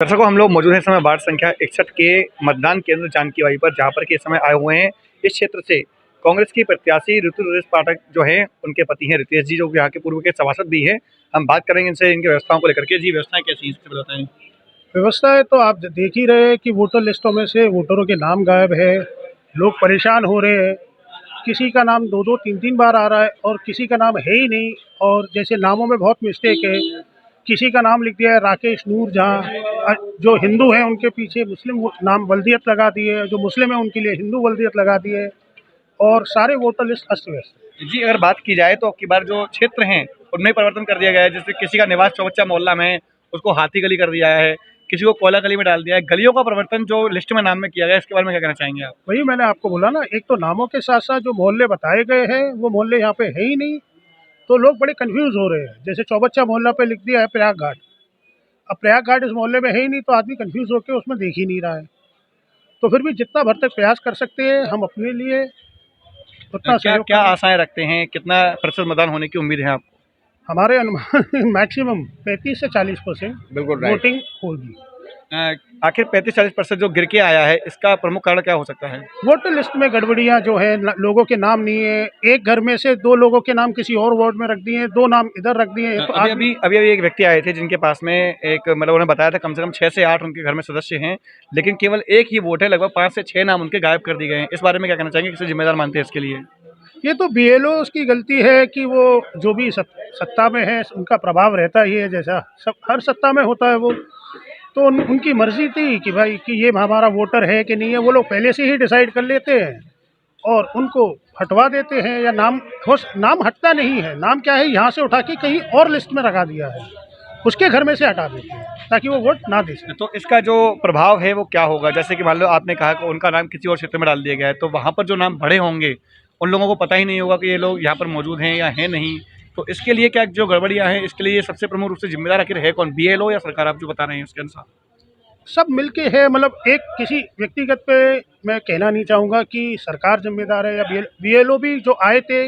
दर्शकों, हम लोग मौजूद हैं इस समय वार्ड संख्या 61 के मतदान केंद्र जानकीबाई पर, जहां पर के इस समय आए हुए हैं इस क्षेत्र से कांग्रेस की प्रत्याशी ऋतु पाठक जो है, उनके पति हैं रितेश जी, जो यहाँ के पूर्व के सभासद भी हैं। हम बात करेंगे इनसे इनकी व्यवस्थाओं को लेकर के। जी, व्यवस्थाएं कैसी हैं बताएं। व्यवस्थाएं तो आप देख ही रहे हैं कि वोटर लिस्टों में से वोटरों के नाम गायब है, लोग परेशान हो रहे हैं। किसी का नाम दो दो तीन तीन बार आ रहा है और किसी का नाम है ही नहीं। और जैसे नामों में बहुत मिस्टेक है, किसी का नाम लिख दिया है राकेश नूर, जहाँ जो हिंदू हैं उनके पीछे मुस्लिम नाम वल्दियत लगा दिए, जो मुस्लिम है उनके लिए हिंदू वल्दियत लगा दिए और सारे वोटर लिस्ट अस्त व्यस्त। जी, अगर बात की जाए तो अब की बार जो क्षेत्र हैं उनमें परिवर्तन कर दिया गया है। जैसे किसी का निवास चौबच्चा मोहल्ला में, उसको हाथी गली कर दिया है, किसी को कोयला गली में डाल दिया है। गलियों का परिवर्तन जो लिस्ट में नाम में किया गया है, इसके बारे में क्या कहना चाहेंगे आप? वही मैंने आपको बोला ना, एक तो नामों के साथ साथ जो मोहल्ले बताए गए हैं वो मोहल्ले यहाँ पे है ही नहीं, तो लोग बड़े कंफ्यूज हो रहे हैं। जैसे चौबच्चा मोहल्ला पे लिख दिया है प्रयाग घाट, अब प्रयाग घाट इस मोहल्ले में है ही नहीं, तो आदमी कंफ्यूज होकर उसमें देख ही नहीं रहा है। तो फिर भी जितना भर तक प्रयास कर सकते हैं हम अपने लिए उतना क्या आशाएं रखते हैं, कितना प्रतिशत मतदान होने की उम्मीद है आपको? हमारे अनुमान मैक्सिमम 35 से 40% बिल्कुल वोटिंग होगी। आखिर 35-40% जो गिर के आया है, इसका प्रमुख कारण क्या हो सकता है? वोटर लिस्ट में गड़बड़ियां जो है, लोगों के नाम नहीं है। एक घर में से दो लोगों के नाम किसी और वार्ड में रख दिए, दो नाम इधर रख दिए। तो अभी एक व्यक्ति आए थे जिनके पास में एक मतलब उन्होंने बताया था कम से कम 6 से 8 उनके घर में सदस्य हैं, लेकिन केवल एक ही वोट है, लगभग 5 से 6 नाम उनके गायब कर दिए गए हैं। इस बारे में क्या कहना चाहेंगे, किसे जिम्मेदार मानते हैं इसके लिए? ये तो BLOs की गलती है कि वो जो भी सत्ता में है उनका प्रभाव रहता ही है, जैसा सब हर सत्ता में होता है। वो तो उनकी मर्जी थी कि भाई कि ये हमारा वोटर है कि नहीं है, वो लोग पहले से ही डिसाइड कर लेते हैं और उनको हटवा देते हैं। या नाम हटता नहीं है, नाम क्या है, यहाँ से उठा के कहीं और लिस्ट में रखा दिया है, उसके घर में से हटा देते हैं ताकि वो वोट ना दे सके। तो इसका जो प्रभाव है वो क्या होगा? जैसे कि मान लो आपने कहा कि उनका नाम किसी और क्षेत्र में डाल दिया गया है, तो वहाँ पर जो नाम बढ़े होंगे उन लोगों को पता ही नहीं होगा कि ये लोग यहाँ पर मौजूद हैं या हैं नहीं। तो इसके लिए क्या जो गड़बड़ियाँ हैं, इसके लिए सबसे प्रमुख रूप से जिम्मेदार आखिर है कौन, BLO या सरकार? आप जो बता रहे हैं उसके अनुसार सब मिलके है। मतलब एक किसी व्यक्तिगत पे मैं कहना नहीं चाहूँगा कि सरकार जिम्मेदार है या BLO भी जो आए थे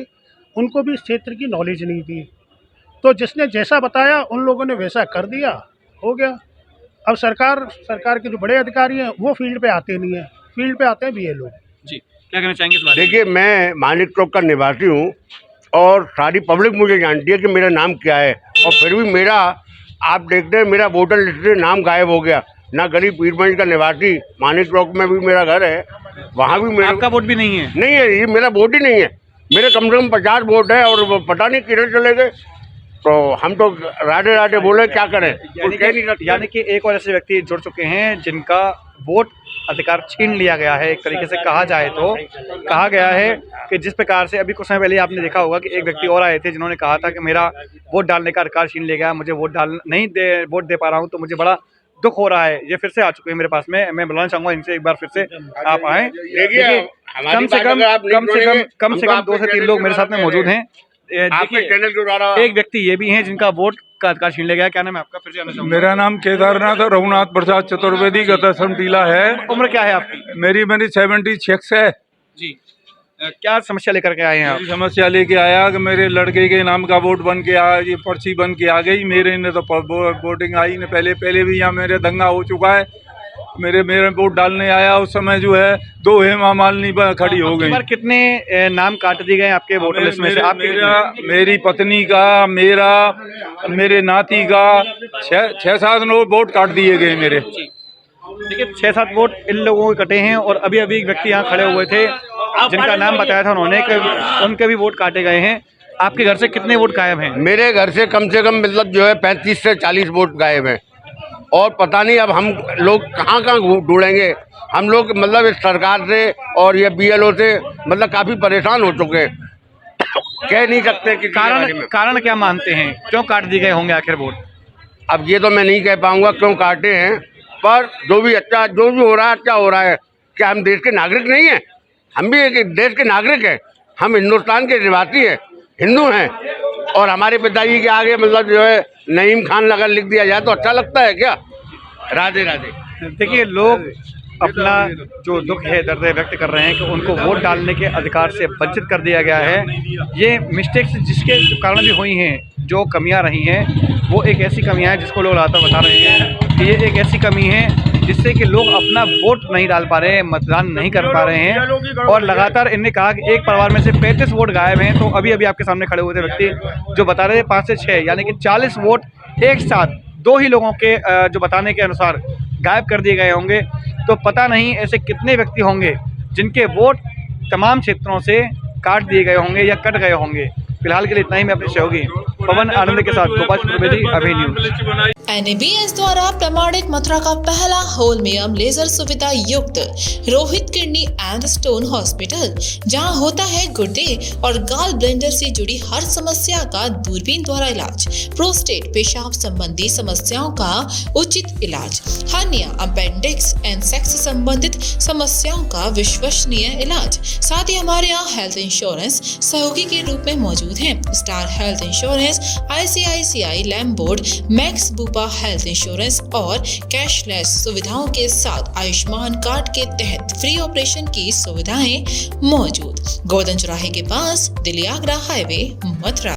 उनको भी इस क्षेत्र की नॉलेज नहीं थी, तो जिसने जैसा बताया उन लोगों ने वैसा कर दिया, हो गया। अब सरकार के जो बड़े अधिकारी हैं वो फील्ड पे आते नहीं है, फील्ड पे आते हैं BLO। जी, क्या कहना चाहेंगे इस बारे में? देखिए, मैं मानिक चौक का निवासी हूँ और सारी पब्लिक मुझे जानती है कि मेरा नाम क्या है, और फिर भी मेरा, आप देखते हैं, मेरा वोटर लिस्ट से नाम गायब हो गया। ना गरीब पीरगंज का निवासी, मानिक चौक में भी मेरा घर है, वहाँ भी मेरा आपका वोट भी नहीं है? नहीं है, ये मेरा वोट ही नहीं है। मेरे कम से कम 50 वोट है और वो पता नहीं किधर चले गए। तो हम तो राधे राधे बोले, क्या करें, कुछ कह नहीं सकते। यानी कि एक और ऐसे व्यक्ति जुड़ चुके हैं जिनका वोट अधिकार छीन लिया गया है। एक तरीके से कहा जाए तो कहा गया है कि जिस प्रकार से अभी कुछ समय पहले आपने देखा होगा कि एक व्यक्ति और आए थे जिन्होंने कहा था कि मेरा वोट डालने का अधिकार छीन लिया गया, मुझे वोट दे पा रहा हूँ, तो मुझे बड़ा दुख हो रहा है। ये फिर से आ चुके हैं मेरे पास में। मैं बुलाना चाहूंगा इनसे एक बार फिर से आप आए। देखिए, कम से कम 2 से 3 लोग मेरे साथ में मौजूद हैं। एक व्यक्ति ये भी हैं जिनका वोट का अधिकार छीन लिया गया। क्या नाम है आपका? फिर से आना चाहूंगा। मेरा नाम केदारनाथ रघुनाथ प्रसाद चतुर्वेदी, गतसम टीला है। उम्र क्या है आपकी? मेरी 76 है जी। क्या समस्या लेकर के आए हैं आप? समस्या लेके आया कि मेरे लड़के के नाम का वोट बन के आया, ये पर्ची बन के आ गई। मेरे ने तो वोटिंग आई ने पहले भी यहाँ मेरे दंगा हो चुका है। मेरे वोट डालने आया, उस समय जो है 2 हेमा मालिनी खड़ी हो गई। कितने नाम काट दिए गए आपके वोटर लिस्ट में से? मेरी पत्नी का, मेरे नाती का 6-7 वोट काट दिए गए मेरे। देखिए, 6-7 वोट इन लोगों के कटे हैं और अभी एक व्यक्ति यहाँ खड़े हुए थे जिनका नाम बताया था उन्होंने कि उनके भी वोट काटे गए हैं। आपके घर से कितने वोट गायब हैं? मेरे घर से कम मतलब जो है 35 से 40 वोट गायब हैं, और पता नहीं अब हम लोग कहाँ ढूंढेंगे। हम लोग मतलब इस सरकार से और ये BLO से मतलब काफ़ी परेशान हो चुके हैं। कह नहीं सकते कि कारण क्या मानते हैं, क्यों काट दिए गए होंगे आखिर वोट? अब ये तो मैं नहीं कह पाऊंगा क्यों काटे हैं, पर जो भी हो रहा है अच्छा हो रहा है। क्या हम देश के नागरिक नहीं हैं? हम भी एक देश के नागरिक हैं, हम हिंदुस्तान के निवासी हैं, हिंदू हैं, और हमारे पिताजी के आगे मतलब जो है नईम खान लगा लिख दिया जाए तो अच्छा लगता है क्या? राधे राधे। देखिए, लोग अपना जो दुख है, दर्द है व्यक्त कर रहे हैं कि उनको वोट डालने के अधिकार से वंचित कर दिया गया है। ये मिस्टेक्स जिसके कारण भी हुई हैं, जो कमियां रही हैं वो एक ऐसी कमियां हैं जिसको लोग लगातार बता रहे हैं कि ये एक ऐसी कमी है जिससे कि लोग अपना वोट नहीं डाल पा रहे हैं, मतदान नहीं कर पा रहे हैं। और लगातार इन्होंने कहा कि एक परिवार में से 35 वोट गायब हैं। तो अभी अभी आपके सामने खड़े हुए थे व्यक्ति जो बता रहे थे 5 से 6 यानी कि 40 वोट एक साथ 2 ही लोगों के जो बताने के अनुसार गायब कर दिए गए होंगे। तो पता नहीं ऐसे कितने व्यक्ति होंगे जिनके वोट तमाम क्षेत्रों से काट दिए गए होंगे या कट गए होंगे। फिलहाल के लिए इतना ही। मैं अपने सहयोगी पवन आनंद के साथ गोपाल चतुर्वेदी, अभी न्यूज। NABS द्वारा प्रमाणित मथुरा का पहला होलमियम लेजर सुविधा युक्त Rohit kidney and stone hospital, जहां होता है गुर्दे और गाल ब्लेंडर से जुड़ी हर समस्या का दूरबीन द्वारा इलाज, प्रोस्टेट पेशाब संबंधी समस्याओं का उचित इलाज, हर्निया, अपेंडिक्स एंड सेक्स संबंधित समस्याओं का विश्वसनीय इलाज। साथ ही हमारे यहाँ हेल्थ इंश्योरेंस सहयोगी के रूप में मौजूद है। Star health insurance, ICICI Lombard, max Bupa health insurance और कैशलेस सुविधाओं के साथ आयुष्मान कार्ड के तहत फ्री ऑपरेशन की सुविधाएं मौजूद। गोवर्धन चौराहे के पास, दिल्ली आगरा हाईवे, मथुरा।